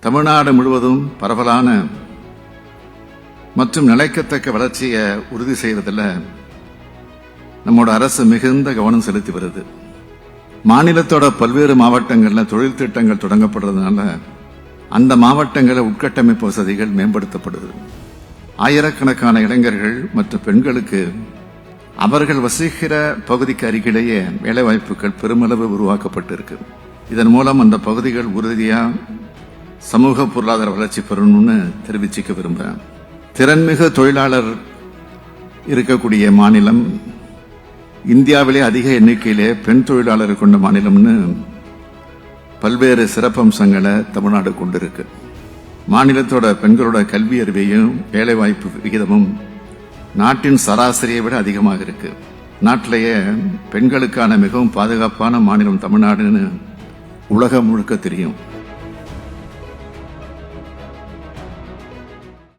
தமிழ்நாடு முழுவதும் பரவலான மற்றும் நிலைக்கத்தக்க வளர்ச்சியை உறுதி செய்வதில் நம்மோட அரசு மிகுந்த கவனம் செலுத்தி வருது. மாநிலத்தோட பல்வேறு மாவட்டங்களில் தொழில் திட்டங்கள் தொடங்கப்படுறதுனால அந்த மாவட்டங்களில் உட்கட்டமைப்பு வசதிகள் மேம்படுத்தப்படுது. ஆயிரக்கணக்கான இளைஞர்கள் மற்றும் பெண்களுக்கு அவர்கள் வசிக்கிற பகுதிக்கு அருகிலேயே வேலைவாய்ப்புகள் பெருமளவு உருவாக்கப்பட்டிருக்கு. இதன் மூலம் அந்த பகுதிகள் உறுதியா சமூக பொருளாதார வளர்ச்சி பெறணும்னு தெரிவிச்சுக்க விரும்புகிறேன். திறன்மிகு தொழிலாளர் இருக்கக்கூடிய மாநிலம், இந்தியாவிலே அதிக எண்ணிக்கையிலே பெண் தொழிலாளர் கொண்ட மாநிலம்னு பல்வேறு சிறப்பம்சங்களை தமிழ்நாடு கொண்டிருக்கு. மாநிலத்தோட பெண்களோட கல்வி அறிவையும் வேலைவாய்ப்பு விகிதமும் நாட்டின் சராசரியை விட அதிகமாக இருக்கு. நாட்டிலேயே பெண்களுக்கான மிகவும் பாதுகாப்பான மாநிலம் தமிழ்நாடுன்னு உலகம் முழுக்க தெரியும்.